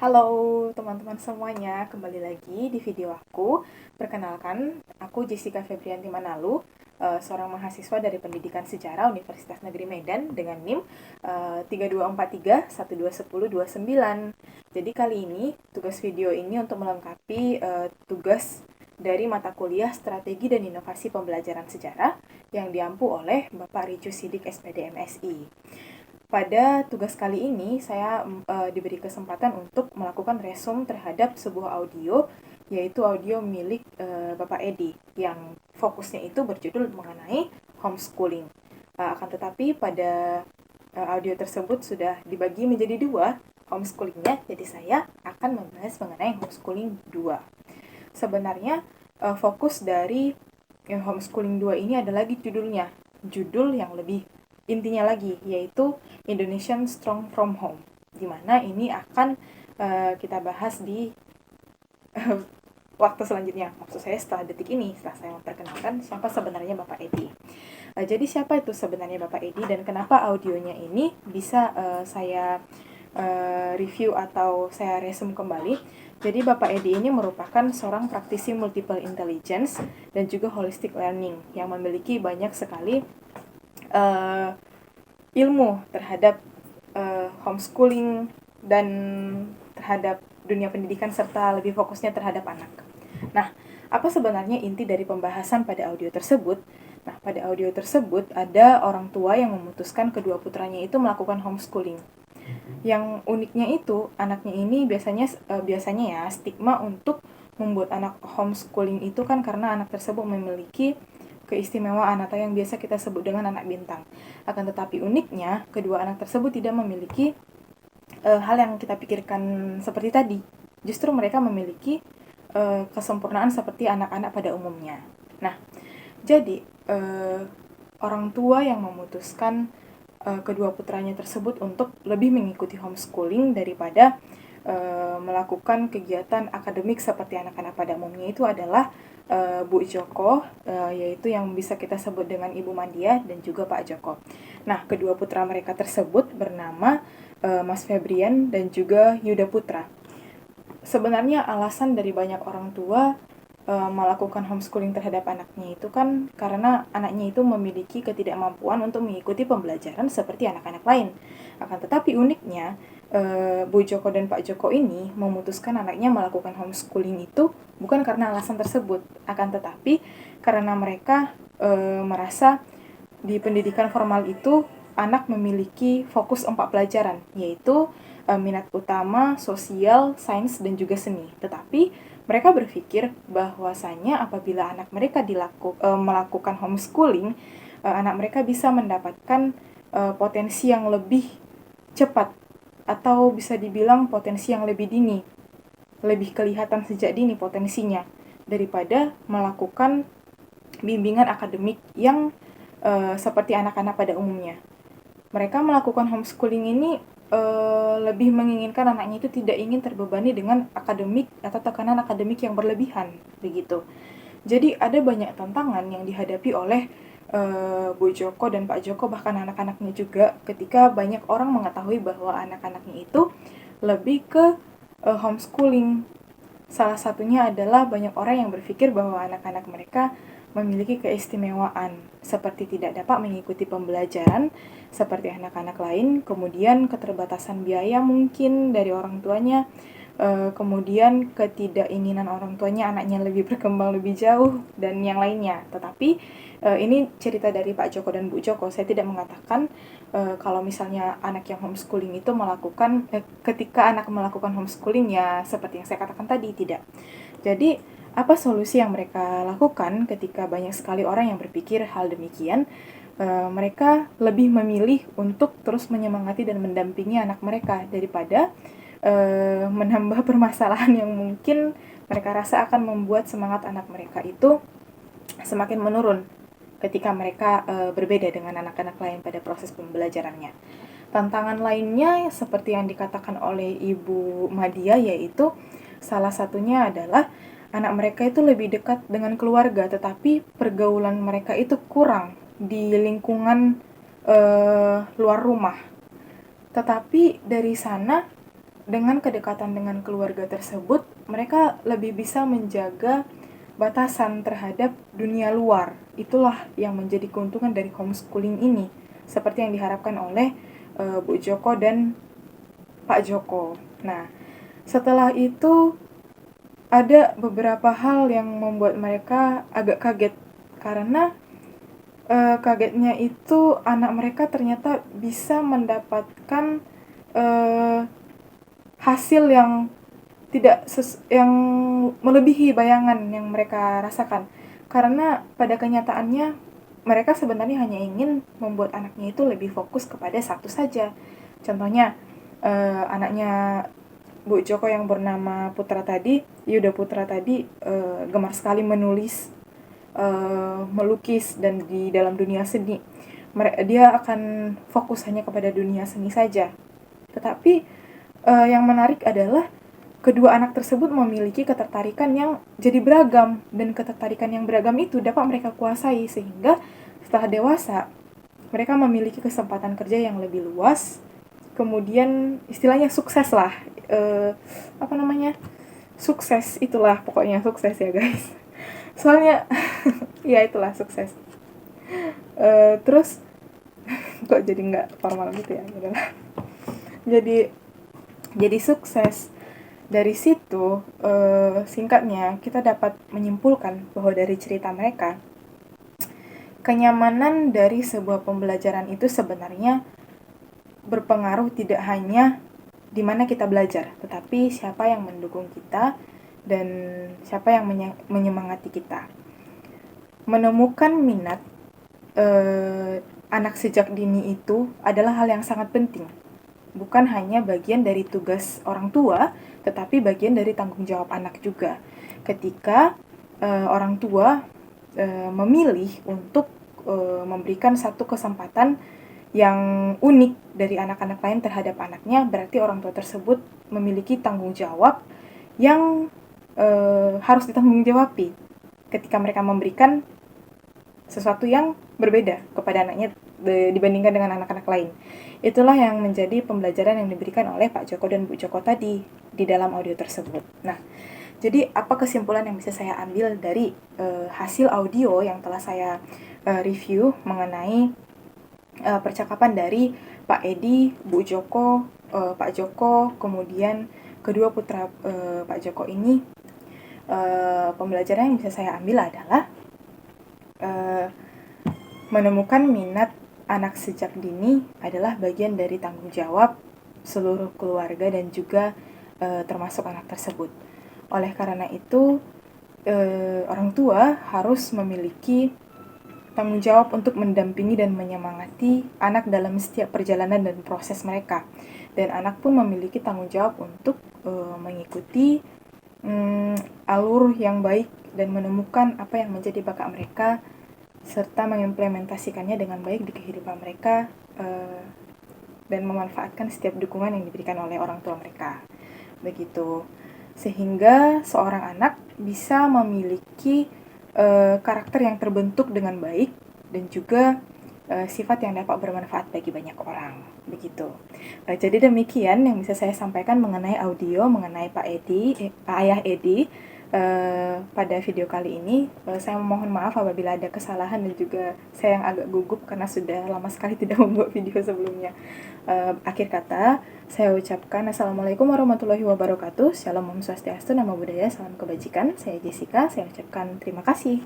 Halo teman-teman semuanya, kembali lagi di video aku. Perkenalkan, aku Jessica Febrianti Manalu, seorang mahasiswa dari Pendidikan Sejarah Universitas Negeri Medan dengan NIM 3243121029. Jadi kali ini tugas video ini untuk melengkapi tugas dari mata kuliah Strategi dan Inovasi Pembelajaran Sejarah yang diampu oleh Bapak Ricu Sidik SPD MSI. Pada tugas kali ini, saya diberi kesempatan untuk melakukan resume terhadap sebuah audio, yaitu audio milik Bapak Edi, yang fokusnya itu berjudul mengenai homeschooling. Akan tetapi pada audio tersebut sudah dibagi menjadi dua, homeschoolingnya, jadi saya akan membahas mengenai homeschooling 2. Sebenarnya fokus dari homeschooling 2 ini ada lagi judul yang lebih intinya lagi, yaitu Indonesian Strong from Home, di mana ini akan kita bahas di waktu selanjutnya. Maksud saya setelah detik ini, setelah saya memperkenalkan siapa sebenarnya Bapak Edi. Jadi siapa itu sebenarnya Bapak Edi dan kenapa audionya ini bisa saya review atau saya resume kembali. Jadi Bapak Edi ini merupakan seorang praktisi multiple intelligence dan juga holistic learning yang memiliki banyak sekali ilmu terhadap homeschooling dan terhadap dunia pendidikan serta lebih fokusnya terhadap anak. Nah, apa sebenarnya inti dari pembahasan pada audio tersebut? Nah, pada audio tersebut ada orang tua yang memutuskan kedua putranya itu melakukan homeschooling. Yang uniknya itu, anaknya ini biasanya ya stigma untuk membuat anak homeschooling itu kan karena anak tersebut memiliki keistimewaan atau yang biasa kita sebut dengan anak bintang. Akan tetapi uniknya, kedua anak tersebut tidak memiliki hal yang kita pikirkan seperti tadi. Justru mereka memiliki kesempurnaan seperti anak-anak pada umumnya. Nah, jadi orang tua yang memutuskan kedua putranya tersebut untuk lebih mengikuti homeschooling daripada melakukan kegiatan akademik seperti anak-anak pada umumnya itu adalah Bu Joko, yaitu yang bisa kita sebut dengan Ibu Mandia dan juga Pak Joko. Nah, kedua putra mereka tersebut bernama Mas Febrian dan juga Yuda Putra. Sebenarnya alasan dari banyak orang tua melakukan homeschooling terhadap anaknya itu kan karena anaknya itu memiliki ketidakmampuan untuk mengikuti pembelajaran seperti anak-anak lain. Akan tetapi uniknya, Bu Joko dan Pak Joko ini memutuskan anaknya melakukan homeschooling itu bukan karena alasan tersebut, akan tetapi karena mereka merasa di pendidikan formal itu anak memiliki fokus 4 pelajaran, yaitu minat utama, sosial, sains, dan juga seni. Tetapi mereka berpikir bahwasanya apabila anak mereka melakukan homeschooling, anak mereka bisa mendapatkan potensi yang lebih cepat atau bisa dibilang potensi yang lebih dini, lebih kelihatan sejak dini potensinya daripada melakukan bimbingan akademik yang seperti anak-anak pada umumnya. Mereka melakukan homeschooling ini lebih menginginkan anaknya itu tidak ingin terbebani dengan akademik atau tekanan akademik yang berlebihan, begitu. Jadi ada banyak tantangan yang dihadapi oleh Bu Joko dan Pak Joko, bahkan anak-anaknya juga, ketika banyak orang mengetahui bahwa anak-anaknya itu lebih ke homeschooling. Salah satunya adalah banyak orang yang berpikir bahwa anak-anak mereka memiliki keistimewaan, seperti tidak dapat mengikuti pembelajaran seperti anak-anak lain, kemudian keterbatasan biaya mungkin dari orang tuanya, kemudian ketidakinginan orang tuanya anaknya lebih berkembang lebih jauh, dan yang lainnya. Tetapi ini cerita dari Pak Joko dan Bu Joko. Saya tidak mengatakan kalau misalnya anak yang homeschooling itu ketika anak melakukan homeschooling ya seperti yang saya katakan tadi, tidak. Jadi apa solusi yang mereka lakukan ketika banyak sekali orang yang berpikir hal demikian? Mereka lebih memilih untuk terus menyemangati dan mendampingi anak mereka daripada menambah permasalahan yang mungkin mereka rasa akan membuat semangat anak mereka itu semakin menurun ketika mereka berbeda dengan anak-anak lain pada proses pembelajarannya. Tantangan lainnya seperti yang dikatakan oleh Ibu Madia, yaitu salah satunya adalah anak mereka itu lebih dekat dengan keluarga, tetapi pergaulan mereka itu kurang di lingkungan luar rumah. Tetapi dengan kedekatan dengan keluarga tersebut, mereka lebih bisa menjaga batasan terhadap dunia luar. Itulah yang menjadi keuntungan dari homeschooling ini, seperti yang diharapkan oleh Bu Joko dan Pak Joko. Nah, setelah itu ada beberapa hal yang membuat mereka agak kaget, karena kagetnya itu anak mereka ternyata bisa mendapatkan hasil yang yang melebihi bayangan yang mereka rasakan. Karena pada kenyataannya mereka sebenarnya hanya ingin membuat anaknya itu lebih fokus kepada satu saja. Contohnya anaknya Bu Joko yang bernama Putra tadi, Yuda Putra tadi, gemar sekali menulis, melukis, dan di dalam dunia seni. Dia akan fokus hanya kepada dunia seni saja. Tetapi yang menarik adalah kedua anak tersebut memiliki ketertarikan yang jadi beragam, dan ketertarikan yang beragam itu dapat mereka kuasai, sehingga setelah dewasa mereka memiliki kesempatan kerja yang lebih luas, kemudian istilahnya sukses lah, sukses, itulah pokoknya sukses ya guys. Soalnya ya itulah sukses. Terus kok jadi nggak formal gitu ya, jadi sukses. Dari situ, singkatnya kita dapat menyimpulkan bahwa dari cerita mereka, kenyamanan dari sebuah pembelajaran itu sebenarnya berpengaruh tidak hanya di mana kita belajar, tetapi siapa yang mendukung kita dan siapa yang menyemangati kita. Menemukan minat anak sejak dini itu adalah hal yang sangat penting. Bukan hanya bagian dari tugas orang tua, tetapi bagian dari tanggung jawab anak juga. Ketika orang tua memilih untuk memberikan satu kesempatan yang unik dari anak-anak lain terhadap anaknya, berarti orang tua tersebut memiliki tanggung jawab yang harus ditanggung-jawabi ketika mereka memberikan sesuatu yang berbeda kepada anaknya dibandingkan dengan anak-anak lain. Itulah yang menjadi pembelajaran yang diberikan oleh Pak Joko dan Bu Joko tadi di dalam audio tersebut. Nah, jadi apa kesimpulan yang bisa saya ambil dari hasil audio yang telah saya review mengenai percakapan dari Pak Edi, Bu Joko, Pak Joko, kemudian kedua putra Pak Joko ini. Pembelajaran yang bisa saya ambil adalah menemukan minat anak sejak dini adalah bagian dari tanggung jawab seluruh keluarga dan juga termasuk anak tersebut. Oleh karena itu, orang tua harus memiliki tanggung jawab untuk mendampingi dan menyemangati anak dalam setiap perjalanan dan proses mereka. Dan anak pun memiliki tanggung jawab untuk mengikuti alur yang baik dan menemukan apa yang menjadi bakat mereka, serta mengimplementasikannya dengan baik di kehidupan mereka, dan memanfaatkan setiap dukungan yang diberikan oleh orang tua mereka. Begitu. Sehingga seorang anak bisa memiliki karakter yang terbentuk dengan baik dan juga sifat yang dapat bermanfaat bagi banyak orang. Begitu. Jadi demikian yang bisa saya sampaikan mengenai audio mengenai Pak Ayah Edi. Pada video kali ini, saya memohon maaf apabila ada kesalahan dan juga saya yang agak gugup karena sudah lama sekali tidak membuat video sebelumnya. Akhir kata, saya ucapkan Assalamualaikum warahmatullahi wabarakatuh. Shalom, Om Swastiastu, Namo Buddhaya, salam kebajikan. Saya Jessica, saya ucapkan terima kasih.